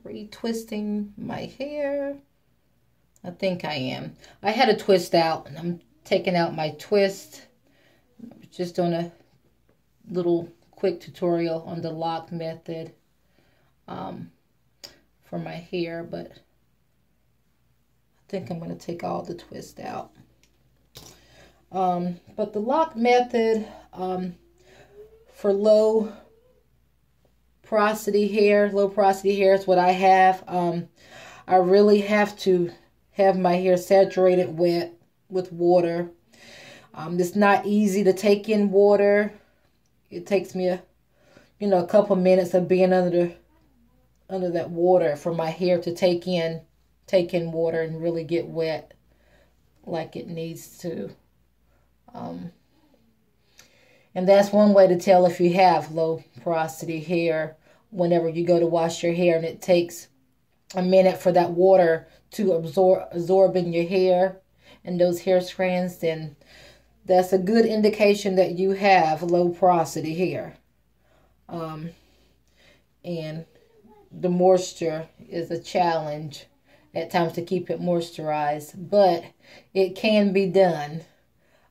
retwisting my hair. I think I am. I had a twist out, and I'm taking out my twist. I'm just doing a little quick tutorial on the lock method for my hair, but I think I'm going to take all the twist out. But the lock method for low porosity hair is what I have. I really have to have my hair saturated wet with water. It's not easy to take in water. It takes me a couple minutes of being under that water for my hair to take in water and really get wet like it needs to. And that's one way to tell if you have low porosity hair. Whenever you go to wash your hair and it takes a minute for that water to absorb in your hair and those hair strands, then that's a good indication that you have low porosity hair. And the moisture is a challenge at times to keep it moisturized, but it can be done.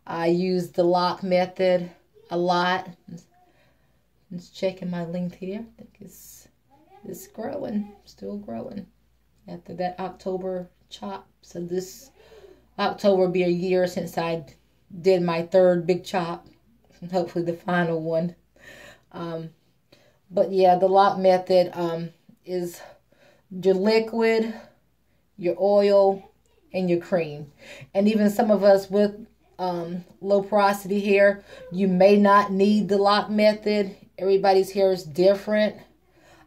I use the lock method a lot. Just checking my length here. I think it's growing, still growing after that October chop. So this October will be a year since I did my third big chop, and hopefully the final one. But yeah, the lock method is your liquid, your oil, and your cream. And even some of us with low porosity hair, you may not need the lock method. Everybody's hair is different,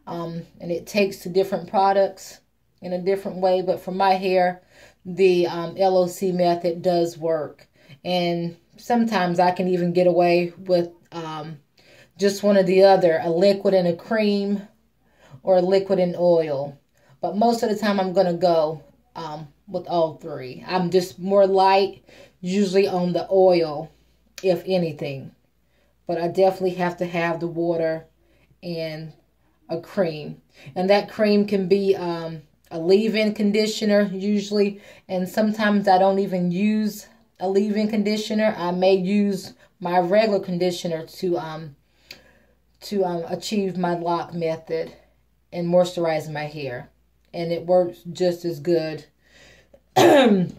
and it takes to different products in a different way. But for my hair, the L.O.C method does work. And sometimes I can even get away with just one or the other, a liquid and a cream or a liquid and oil. But most of the time I'm going to go with all three. I'm just more light, usually on the oil, if anything. But I definitely have to have the water and a cream. And that cream can be a leave-in conditioner usually. And sometimes I don't even use a leave-in conditioner. I may use my regular conditioner to achieve my lock method and moisturize my hair. And it works just as good. And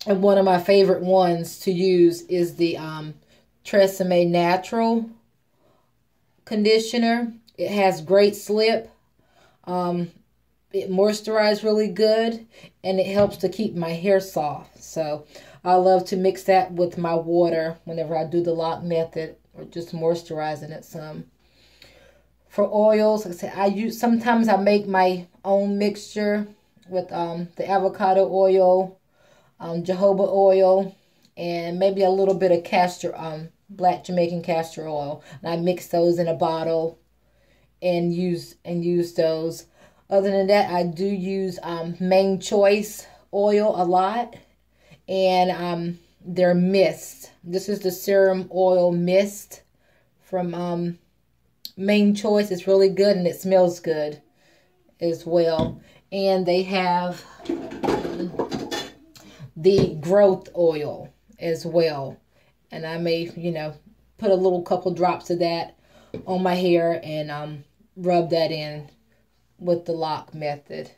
one of my favorite ones to use is the Tresemme Natural conditioner. It has great slip. It moisturizes really good, and it helps to keep my hair soft. So I love to mix that with my water whenever I do the lock method, or just moisturizing it some. For oils, like I said, sometimes I make my own mixture with the avocado oil, jojoba oil, and maybe a little bit of black Jamaican castor oil. And I mix those in a bottle and use those. Other than that, I do use Main Choice oil a lot, and their mist. This is the serum oil mist from Main Choice. It's really good, and it smells good as well. And they have the growth oil as well. And I may, put a couple drops of that on my hair and rub that in with the lock method.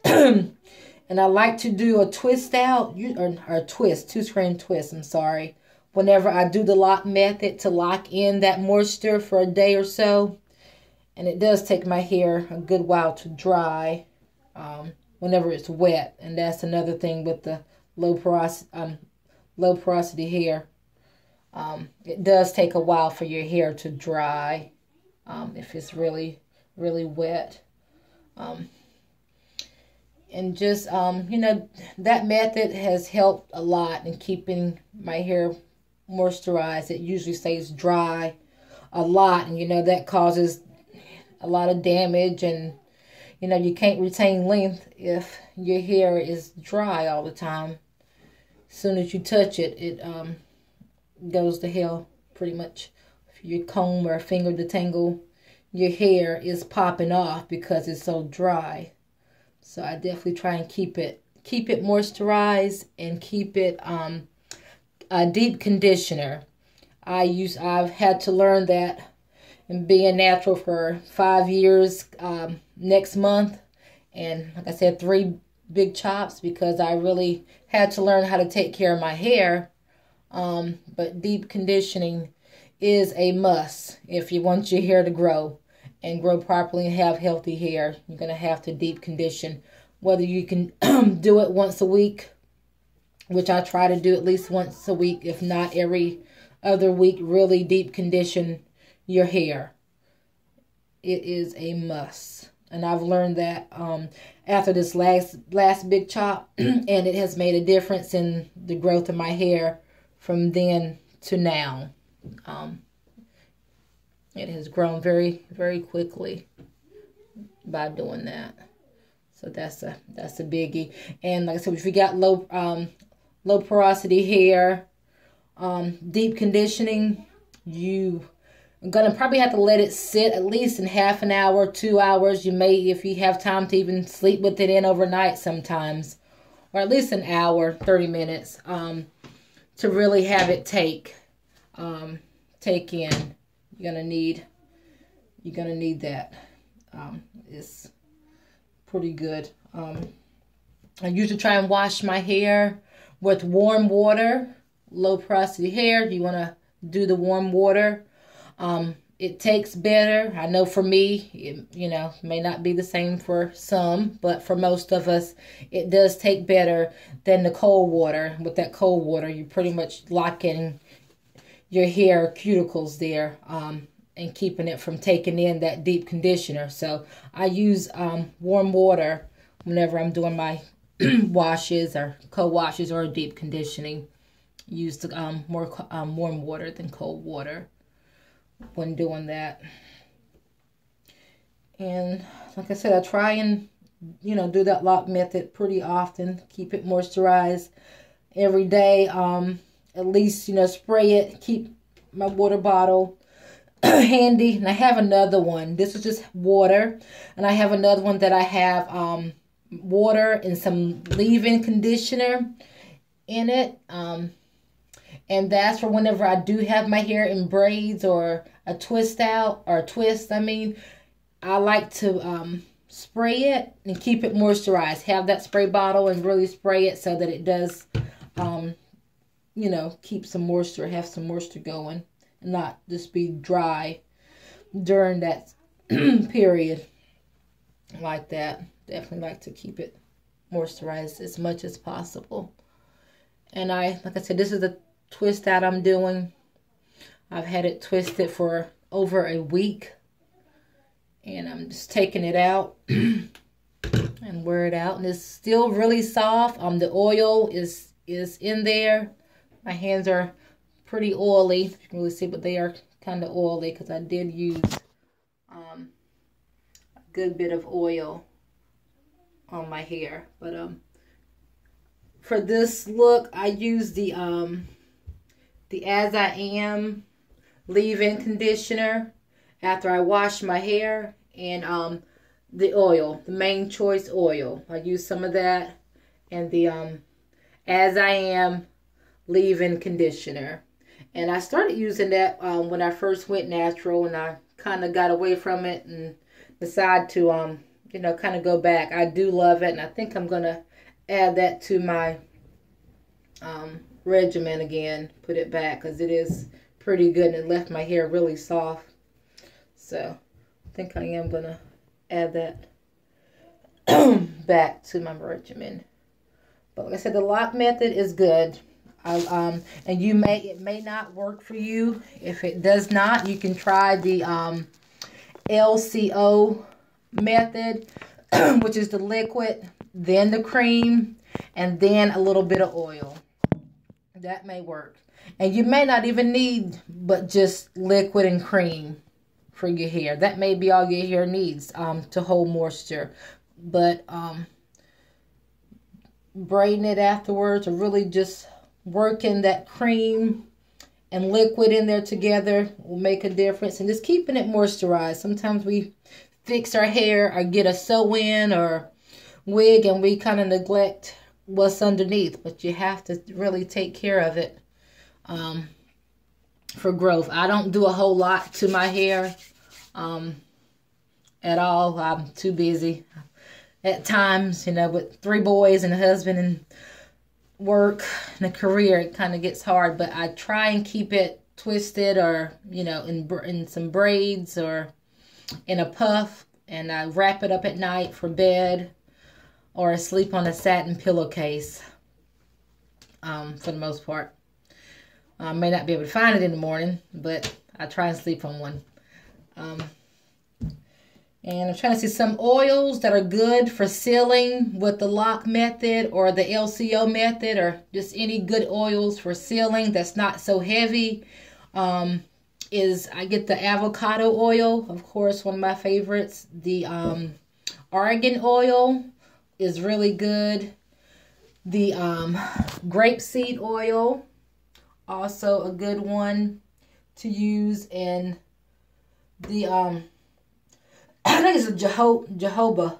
And I like to do a twist out, or twist, 2-strand twist, I'm sorry, whenever I do the lock method to lock in that moisture for a day or so. And it does take my hair a good while to dry whenever it's wet. And that's another thing with the low porosity hair. It does take a while for your hair to dry if it's really, really wet. And just, that method has helped a lot in keeping my hair moisturized. It usually stays dry a lot, and that causes a lot of damage, and you can't retain length if your hair is dry all the time. As soon as you touch it, it goes to hell pretty much. If you comb or finger detangle your hair is popping off because it's so dry. So I definitely try and keep it moisturized and keep it a deep conditioner. I've had to learn that in being natural for 5 years next month, and like I said, 3 big chops, because I really had to learn how to take care of my hair. But deep conditioning is a must if you want your hair to grow and grow properly and have healthy hair. You're going to have to deep condition. Whether you can do it once a week, which I try to do at least once a week, if not every other week, really deep condition your hair. It is a must. And I've learned that after this last big chop, and it has made a difference in the growth of my hair from then to now. It has grown very, very quickly by doing that. So that's a biggie. And like I said, if you got low porosity hair, deep conditioning, you are gonna probably have to let it sit at least in half an hour, 2 hours. You may, if you have time to even sleep with it in overnight sometimes, or at least an hour, 30 minutes, to really have it take in. You're gonna need that. It's pretty good. I usually try and wash my hair with warm water. Low porosity hair, you want to do the warm water. It takes better. I know for me, it, may not be the same for some, but for most of us, it does take better than the cold water. With that cold water, you pretty much lock in your hair cuticles there, and keeping it from taking in that deep conditioner. So I use warm water whenever I'm doing my washes or co-washes or deep conditioning. Use the more warm water than cold water when doing that. And like I said, I try and do that lock method pretty often. Keep it moisturized every day. At least spray it. Keep my water bottle handy. And I have another one. This is just water, and I have another one that I have water and some leave-in conditioner in it. And that's for whenever I do have my hair in braids or a twist out, or a twist, I like to spray it and keep it moisturized. Have that spray bottle and really spray it so that it does, keep some moisture, have some moisture going, and not just be dry during that period like that. Definitely like to keep it moisturized as much as possible. And like I said, this is the twist out I'm doing. I've had it twisted for over a week, and I'm just taking it out and wear it out, and it's still really soft. The oil is in there. My hands are pretty oily. You can really see, but they are kind of oily because I did use a good bit of oil on my hair. But for this look, I use the As I Am leave-in conditioner after I wash my hair, and the oil, the Main Choice oil. I use some of that, and the As I Am leave-in conditioner. And I started using that when I first went natural, and I kind of got away from it and decided to kind of go back. I do love it, and I think I'm gonna add that to my regimen again, put it back, because it is pretty good, and it left my hair really soft. So I think I am gonna add that back to my regimen. But like I said, the lock method is good. And it may not work for you. If it does not, you can try the L.O.C method, which is the liquid, then the cream, and then a little bit of oil. That may work. And you may not even need but just liquid and cream for your hair. That may be all your hair needs to hold moisture. But braiding it afterwards, or really just working that cream and liquid in there together will make a difference. And just keeping it moisturized. Sometimes we fix our hair or get a sew-in or wig and we kind of neglect what's underneath. But you have to really take care of it for growth. I don't do a whole lot to my hair at all. I'm too busy at times, you know, with 3 boys and a husband and work and a career. It kind of gets hard, but I try and keep it twisted or, you know, in some braids or in a puff, and I wrap it up at night for bed or I sleep on a satin pillowcase for the most part. I may not be able to find it in the morning, but I try and sleep on one. And I'm trying to see some oils that are good for sealing with the L.O.C method or the LCO method, or just any good oils for sealing that's not so heavy. I get the avocado oil, of course, one of my favorites. The argan oil is really good. The grapeseed oil, also a good one to use. And the I think it's a jojoba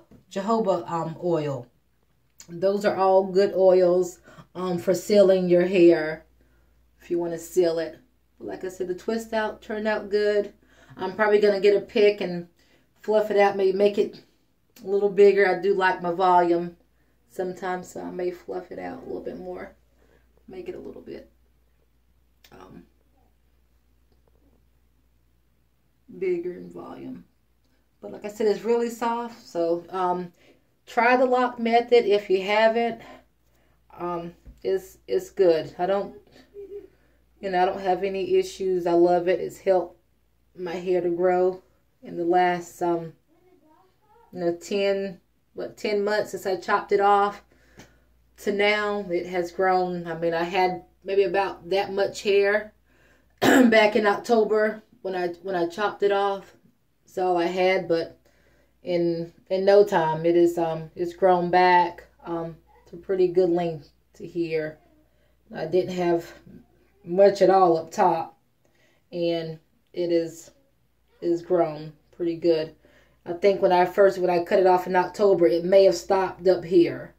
oil. Those are all good oils for sealing your hair if you want to seal it. Like I said, the twist out turned out good. I'm probably going to get a pick and fluff it out, maybe make it a little bigger. I do like my volume sometimes, so I may fluff it out a little bit more. Make it a little bit bigger in volume. But like I said, it's really soft. So try the L.O.C method if you haven't. It's good. I don't have any issues. I love it. It's helped my hair to grow in the last 10 months since I chopped it off to now. It has grown. I mean, I had maybe about that much hair back in October when I chopped it off. That's all I had, but in no time it's grown back to pretty good length to here. I didn't have much at all up top, and it is grown pretty good. I think when I cut it off in October, it may have stopped up here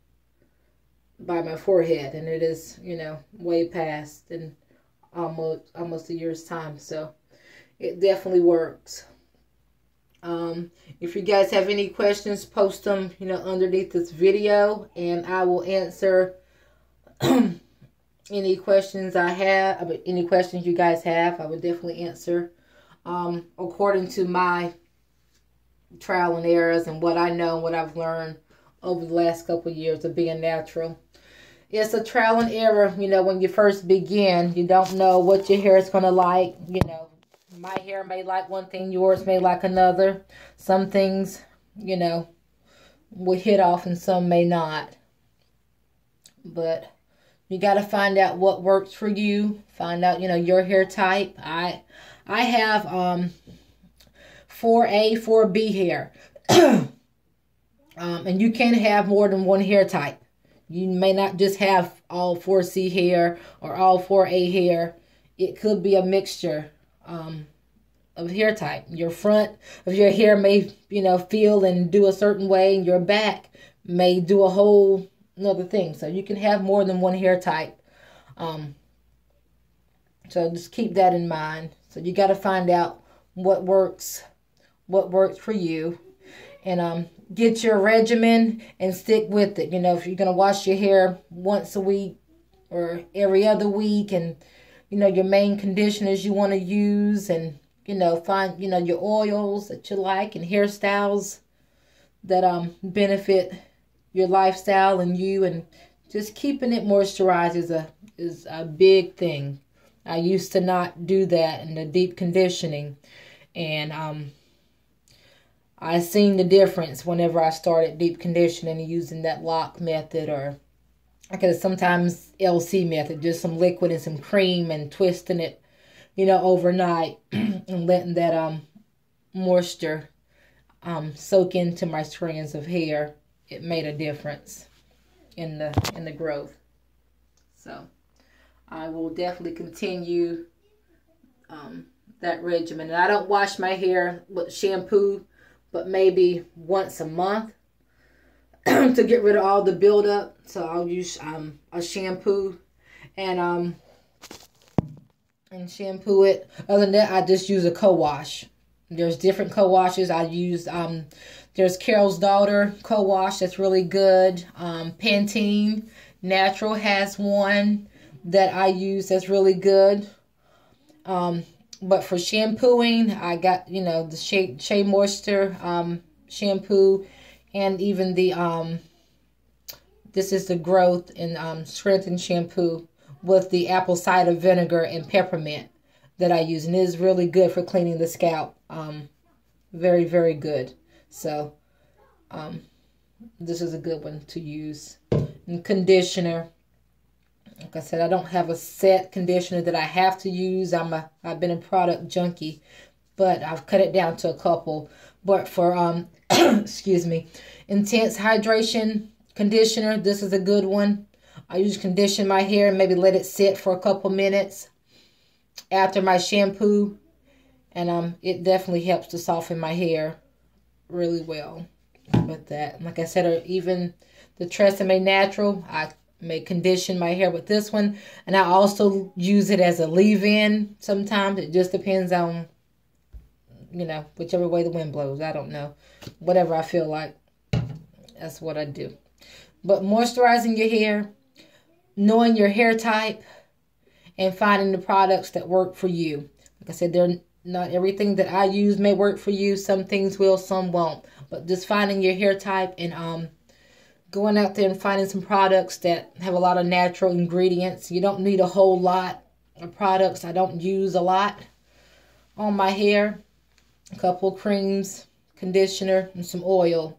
by my forehead, and it is, way past in almost a year's time. So it definitely works. If you guys have any questions, post them, underneath this video, and I will answer any questions I have. Any questions you guys have, I would definitely answer according to my trial and errors and what I know, what I've learned over the last couple of years of being natural. It's a trial and error, when you first begin. You don't know what your hair is going to like, My hair may like one thing, yours may like another. Some things, will hit off and some may not. But you got to find out what works for you. Find out, your hair type. I have 4A, 4B hair. And you can have more than one hair type. You may not just have all 4C hair or all 4A hair. It could be a mixture of hair type. Your front of your hair may, feel and do a certain way, and your back may do a whole another thing. So you can have more than one hair type. So just keep that in mind. So you got to find out what works for you, and get your regimen and stick with it. If you're gonna wash your hair once a week or every other week, and your main conditioners you want to use, and find your oils that you like and hairstyles that benefit your lifestyle and you, and just keeping it moisturized is a big thing. I used to not do that in the deep conditioning, and I seen the difference whenever I started deep conditioning and using that L.O.C method, or I could sometimes L.C method, just some liquid and some cream and twisting it, overnight and letting that moisture soak into my strands of hair. It made a difference in the growth. So I will definitely continue that regimen. And I don't wash my hair with shampoo, but maybe once a month to get rid of all the buildup. So I'll use a shampoo and shampoo it. Other than that, I just use a co-wash. There's different co-washes. I use there's Carol's Daughter co-wash that's really good. Pantene Natural has one that I use that's really good. But for shampooing, I got, you know, the Shea Moisture shampoo, and even the this is the Growth and Strengthen shampoo with the apple cider vinegar and peppermint that I use, and it is really good for cleaning the scalp. Very, very good. So this is a good one to use. And conditioner. Like I said, I don't have a set conditioner that I have to use. I've been a product junkie, but I've cut it down to a couple. But for excuse me, intense hydration conditioner, this is a good one. I usually condition my hair and maybe let it sit for a couple minutes after my shampoo, and it definitely helps to soften my hair really well with that. Like I said, or even the Tresemme Natural, I may condition my hair with this one, and I also use it as a leave-in sometimes. It just depends on, you know, whichever way the wind blows. I don't know. Whatever I feel like, that's what I do. But moisturizing your hair, knowing your hair type, and finding the products that work for you. Like I said, not everything that I use may work for you. Some things will, some won't. But just finding your hair type and going out there and finding some products that have a lot of natural ingredients. You don't need a whole lot of products. I don't use a lot on my hair. A couple of creams, conditioner, and some oil.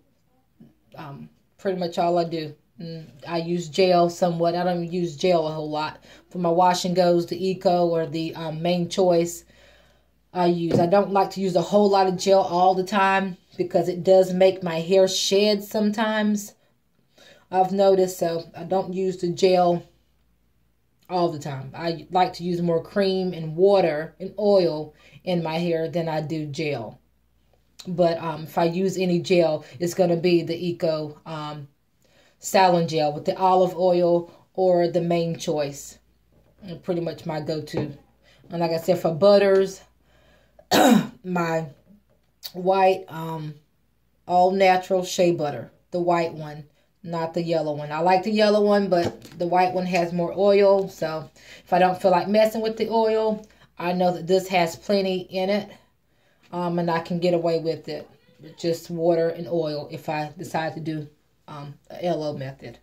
Pretty much all I do. And I use gel somewhat. I don't even use gel a whole lot. For my wash and goes, the Eco or the Main Choice, I don't like to use a whole lot of gel all the time because it does make my hair shed sometimes, I've noticed. So I don't use the gel all the time. I like to use more cream and water and oil in my hair than I do gel. But if I use any gel, it's going to be the Eco Styling Gel with the olive oil or the Main Choice. Pretty much my go-to. And like I said, for butters, my white all natural shea butter, the white one, not the yellow one. I like the yellow one, but the white one has more oil. So if I don't feel like messing with the oil, I know that this has plenty in it, and I can get away with it with just water and oil if I decide to do a L.O. method.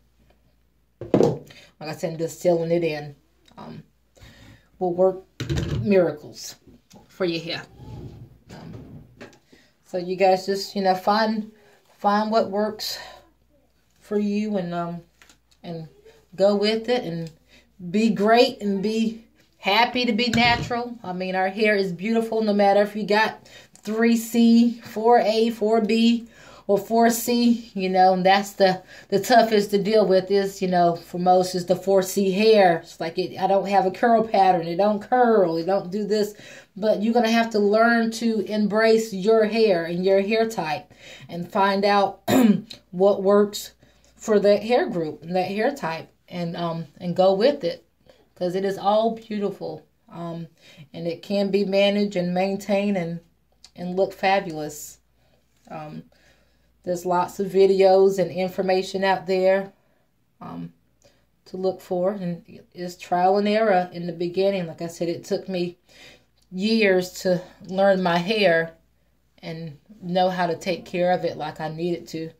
Like I said, just sealing it in will work miracles for your hair. So you guys just, you know, find what works for you and go with it and be great and be happy to be natural. I mean, our hair is beautiful no matter if you got 3C, 4A, 4B, or 4C, you know, and that's the toughest to deal with is, you know, for most is the 4C hair. It's like I don't have a curl pattern. It don't curl. It don't do this. But you're going to have to learn to embrace your hair and your hair type and find out what works for that hair group and that hair type and go with it, because it is all beautiful. And it can be managed and maintained and look fabulous. There's lots of videos and information out there to look for. And it's trial and error in the beginning. Like I said, it took me years to learn my hair and know how to take care of it like I needed to.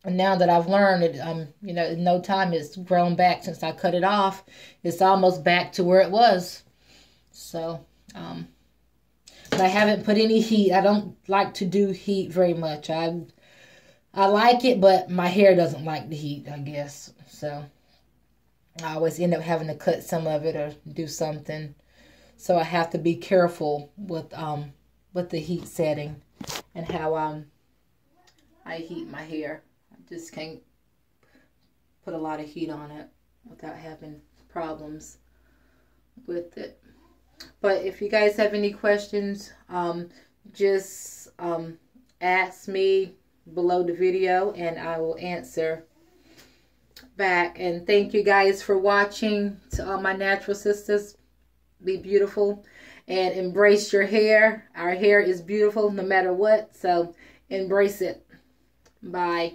And now that I've learned it, you know, in no time it's grown back since I cut it off. It's almost back to where it was. So, but I haven't put any heat. I don't like to do heat very much. I like it, but my hair doesn't like the heat, I guess. So I always end up having to cut some of it or do something. So I have to be careful with the heat setting and how I heat my hair. I just can't put a lot of heat on it without having problems with it. But if you guys have any questions, just ask me below the video and I will answer back. And thank you guys for watching. To all my natural sisters, be beautiful and embrace your hair. Our hair is beautiful no matter what, so embrace it. Bye.